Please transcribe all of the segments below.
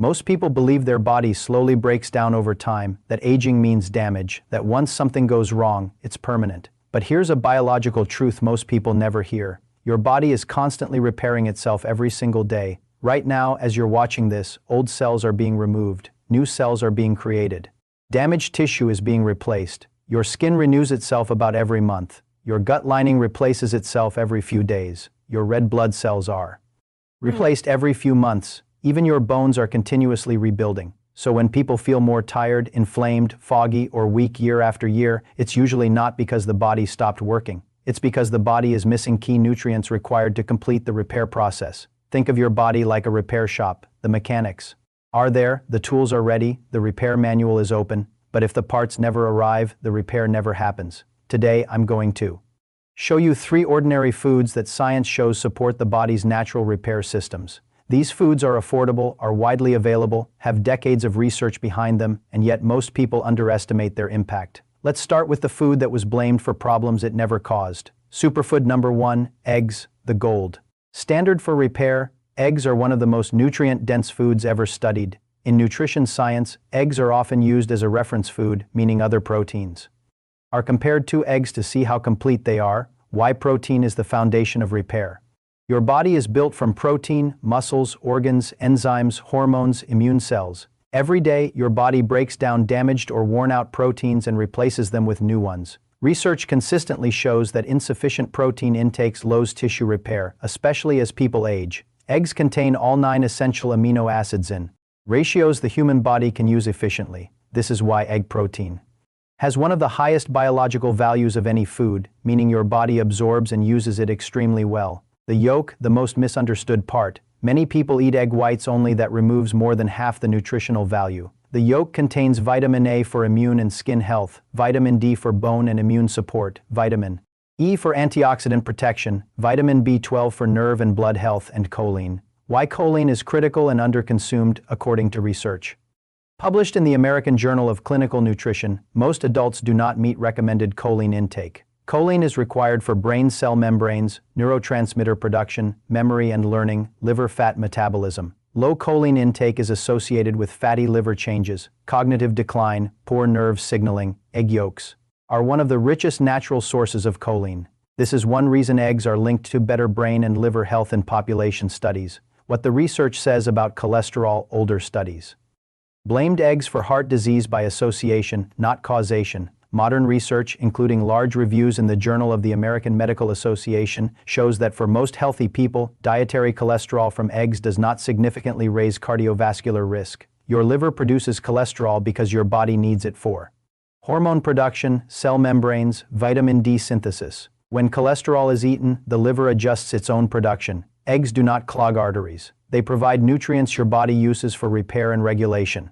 Most people believe their body slowly breaks down over time, that aging means damage, that once something goes wrong, it's permanent. But here's a biological truth most people never hear. Your body is constantly repairing itself every single day. Right now, as you're watching this, old cells are being removed, new cells are being created. Damaged tissue is being replaced. Your skin renews itself about every month. Your gut lining replaces itself every few days. Your red blood cells are replaced every few months. Even your bones are continuously rebuilding. So when people feel more tired, inflamed, foggy, or weak year after year, it's usually not because the body stopped working. It's because the body is missing key nutrients required to complete the repair process. Think of your body like a repair shop. The mechanics are there, the tools are ready, the repair manual is open, but if the parts never arrive, the repair never happens. Today, I'm going to show you 3 ordinary foods that science shows support the body's natural repair systems. These foods are affordable, are widely available, have decades of research behind them, and yet most people underestimate their impact. Let's start with the food that was blamed for problems it never caused. Superfood number 1, eggs, the gold standard for repair. Eggs are one of the most nutrient-dense foods ever studied. In nutrition science, eggs are often used as a reference food, meaning other proteins are compared to eggs to see how complete they are, why protein is the foundation of repair. Your body is built from protein, muscles, organs, enzymes, hormones, immune cells. Every day, your body breaks down damaged or worn-out proteins and replaces them with new ones. Research consistently shows that insufficient protein intake slows tissue repair, especially as people age. Eggs contain all 9 essential amino acids in ratios the human body can use efficiently. This is why egg protein has one of the highest biological values of any food, meaning your body absorbs and uses it extremely well. The yolk, the most misunderstood part. Many people eat egg whites only, that removes more than half the nutritional value. The yolk contains vitamin A for immune and skin health, vitamin D for bone and immune support, vitamin E for antioxidant protection, vitamin B12 for nerve and blood health, and choline. Why choline is critical and underconsumed, according to research published in the American Journal of Clinical Nutrition, most adults do not meet recommended choline intake. Choline is required for brain cell membranes, neurotransmitter production, memory and learning, liver fat metabolism. Low choline intake is associated with fatty liver changes, cognitive decline, poor nerve signaling. Egg yolks are one of the richest natural sources of choline. This is one reason eggs are linked to better brain and liver health in population studies. What the research says about cholesterol. Older studies blamed eggs for heart disease by association, not causation. Modern research, including large reviews in the Journal of the American Medical Association, shows that for most healthy people, dietary cholesterol from eggs does not significantly raise cardiovascular risk. Your liver produces cholesterol because your body needs it for hormone production, cell membranes, vitamin D synthesis. When cholesterol is eaten, the liver adjusts its own production. Eggs do not clog arteries. They provide nutrients your body uses for repair and regulation.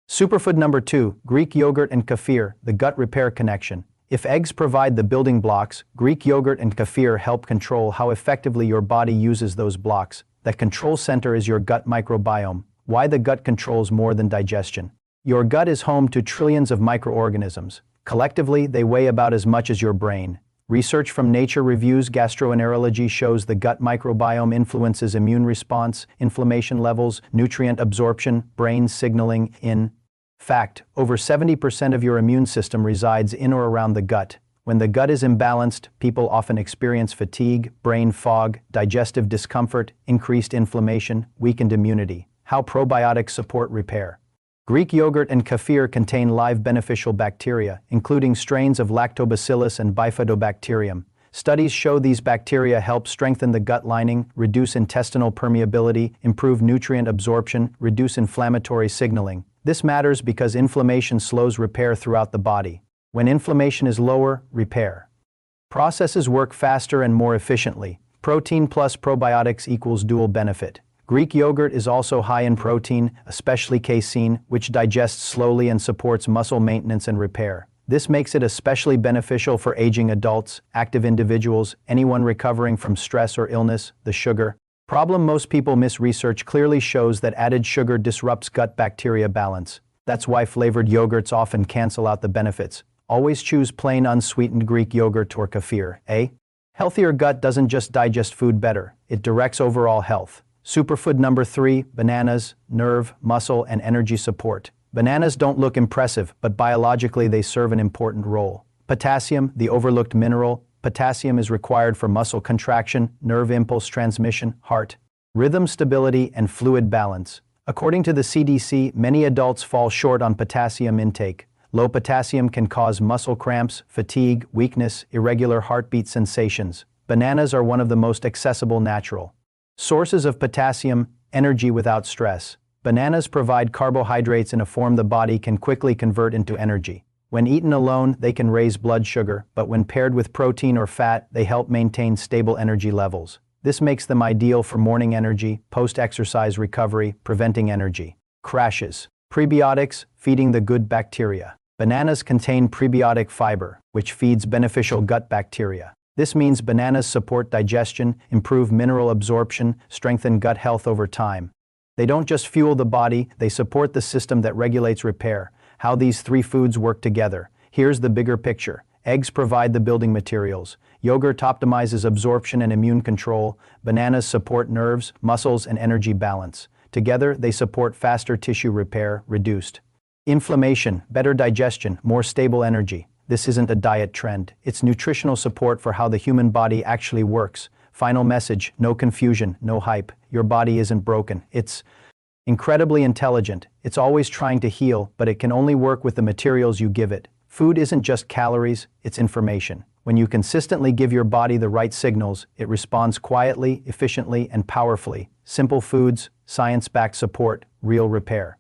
Superfood number 2, Greek yogurt and kefir, the gut repair connection. If eggs provide the building blocks, Greek yogurt and kefir help control how effectively your body uses those blocks. That control center is your gut microbiome. Why the gut controls more than digestion? Your gut is home to trillions of microorganisms. Collectively, they weigh about as much as your brain. Research from Nature Reviews Gastroenterology shows the gut microbiome influences immune response, inflammation levels, nutrient absorption, brain signaling. In fact, over 70% of your immune system resides in or around the gut. When the gut is imbalanced, people often experience fatigue, brain fog, digestive discomfort, increased inflammation, weakened immunity. How probiotics support repair. Greek yogurt and kefir contain live beneficial bacteria, including strains of lactobacillus and bifidobacterium. Studies show these bacteria help strengthen the gut lining, reduce intestinal permeability, improve nutrient absorption, reduce inflammatory signaling. This matters because inflammation slows repair throughout the body. When inflammation is lower, repair processes work faster and more efficiently. Protein plus probiotics equals dual benefit. Greek yogurt is also high in protein, especially casein, which digests slowly and supports muscle maintenance and repair. This makes it especially beneficial for aging adults, active individuals, anyone recovering from stress or illness. The sugar problem most people miss. Research clearly shows that added sugar disrupts gut bacteria balance. That's why flavored yogurts often cancel out the benefits. Always choose plain unsweetened Greek yogurt or kefir. A healthier gut doesn't just digest food better, it directs overall health. Superfood number 3, bananas, nerve, muscle, and energy support. Bananas don't look impressive, but biologically they serve an important role. Potassium, the overlooked mineral. Potassium is required for muscle contraction, nerve impulse transmission, heart rhythm stability, and fluid balance. According to the CDC, many adults fall short on potassium intake. Low potassium can cause muscle cramps, fatigue, weakness, irregular heartbeat sensations. Bananas are one of the most accessible natural sources of potassium, energy without stress. Bananas provide carbohydrates in a form the body can quickly convert into energy. When eaten alone, they can raise blood sugar, but when paired with protein or fat, they help maintain stable energy levels. This makes them ideal for morning energy, post-exercise recovery, preventing energy crashes. Prebiotics, feeding the good bacteria. Bananas contain prebiotic fiber, which feeds beneficial gut bacteria. This means bananas support digestion, improve mineral absorption, strengthen gut health over time. They don't just fuel the body, they support the system that regulates repair. How these three foods work together. Here's the bigger picture. Eggs provide the building materials. Yogurt optimizes absorption and immune control. Bananas support nerves, muscles, and energy balance. Together, they support faster tissue repair, reduced inflammation, better digestion, more stable energy. This isn't a diet trend. It's nutritional support for how the human body actually works. Final message, no confusion, no hype. Your body isn't broken. It's incredibly intelligent. It's always trying to heal, but it can only work with the materials you give it. Food isn't just calories, it's information. When you consistently give your body the right signals, it responds quietly, efficiently, and powerfully. Simple foods, science-backed support, real repair.